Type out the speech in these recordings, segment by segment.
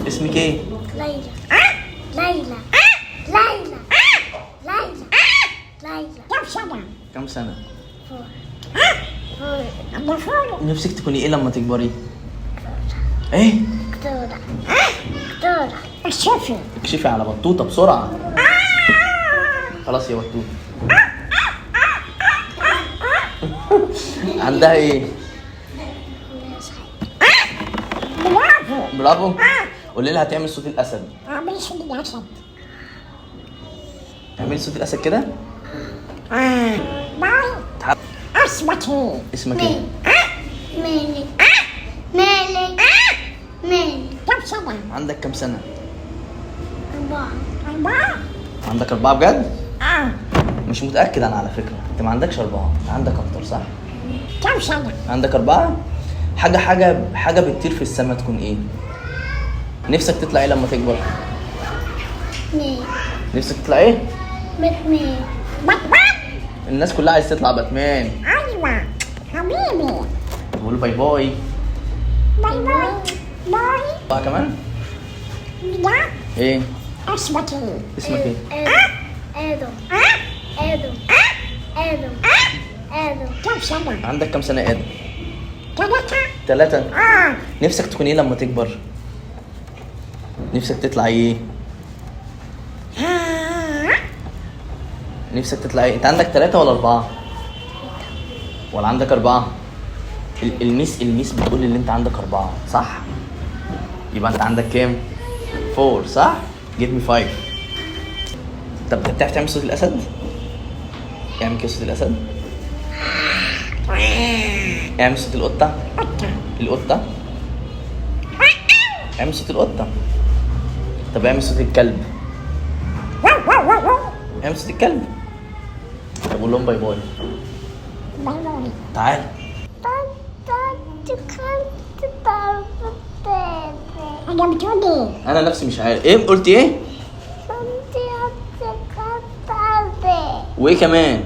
اسمك ايه؟ ليلى. ليلى. ليلى. ليلى. ليلى. كم سنة؟ كم سنة؟ فور. نفسك تكوني ايه لما تكبري؟ ايه؟ دكتورة. دكتورة. اكشفي. اكشفي على بطوطة بسرعة. خلاص يا بطوطة. عندها ايه؟ برافو. برافو. قولي لها تعمل صوت الاسد. اعمل صوت الأسد. اعملي صوت الاسد كده. باي. اسمتي. اسمك ايه؟ مالي. مالي. مالي. كم سنة؟ عندك كم سنة؟ 4. 4. عندك 4 بجد؟ مش متأكد أنا على فكرة، أنت ما عندكش 4، عندك أكتر صح؟ كم سنة؟ عندك 4؟ حاجة بتطير في السماء تكون إيه؟ نفسك تطلع إيه لما تكبر؟ مين؟ نفسك تطلع إيه؟ باتمان. باتمان؟ الناس كلها عايز تطلع باتمان. أيوة حبيبي. بقول باي باي. باي باي. باي. بقى كمان؟ ده إيه؟ اسمتي. اسمك إيه؟ آدم. آدم. آدم. آدم. كم سنة؟ عندك كم سنة يا آدم؟ 3. 3. نفسك تكون إيه لما تكبر؟ نفسك تطلع إيه؟ نفسك تطلع إيه؟ أنت عندك 3 ولا 4؟ ولا عندك 4؟ الميس بتقول ان انت عندك 4 صح؟ يبقى انت عندك كام؟ 4 صح؟ give me 5. طب بتعرف تعمل صوت الاسد؟ اعمل كده صوت الاسد. اعمل صوت القطة. القطة. اعمل صوت القطة. طب اعمل صوت الكلب. اعمل صوت الكلب. طب قول لهم باي باي. باي باي. تعال. أنا بتقولي. انا نفسي مش عارف ايه قلت ايه. وايه كمان؟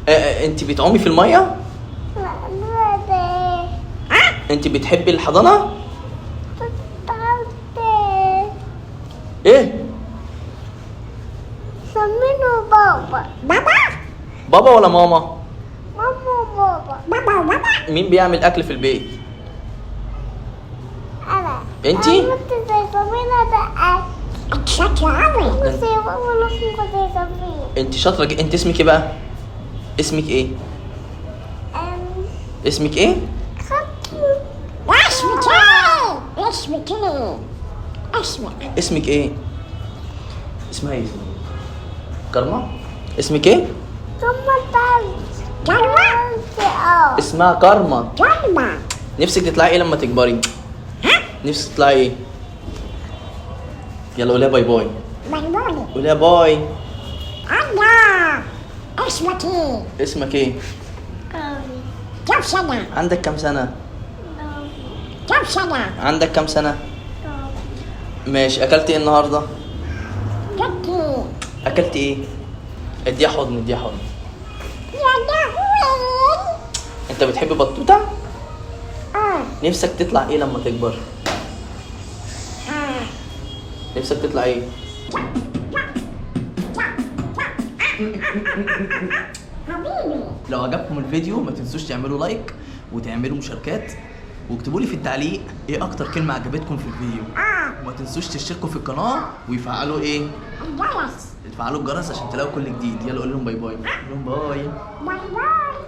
انت بتعومي في الميه؟ انت بتحبي الحضانه؟ ايه؟ سمينه بابا. بابا. بابا ولا ماما؟ ماما بابا. بابا بابا. مين بيعمل اكل في البيت؟ أنا. انتي؟ أنا كنت زي سمينة ده أكل. شاطرة أوي. كنت زي بابا لكن كنت زي سمينة. انت شاطره انت اسمك ايه بقى؟ اسمك ايه؟ اسمك ايه؟ اسمك ايه؟ اسمك ايه؟ اسمك ايه؟ اسمها ايه؟ كرمة؟ اسمك ايه؟ كرمة. اسمها كرمة. كرمة. نفسك تطلعي ايه لما تكبري؟ نفسك تطلعي ايه؟ يلا قوليها باي باي. باي باي. قوليها باي. الله. اسمك ايه؟ اسمك ايه؟ كم سنة؟ عندك كم سنة؟ كم سنة؟ عندك كم سنة؟ ماشي. اكلت ايه النهارده؟ جدي. اكلت ايه؟ اديها حضن اديها حضن. يا لهوي. انت بتحب بطوطة؟ نفسك تطلع ايه لما تكبر؟ نفسك تطلع ايه؟ حبيبي. لو عجبكم الفيديو ما تنسوش تعملوا لايك وتعملوا مشاركات واكتبوا لي في التعليق ايه اكتر كلمة عجبتكم في الفيديو. وما تنسوش تشتركوا في القناة ويفعلوا ايه؟ الجرس. تفعلوا الجرس عشان تلاقوا كل جديد. يلا قول لهم باي باي. قول لهم باي. باي باي.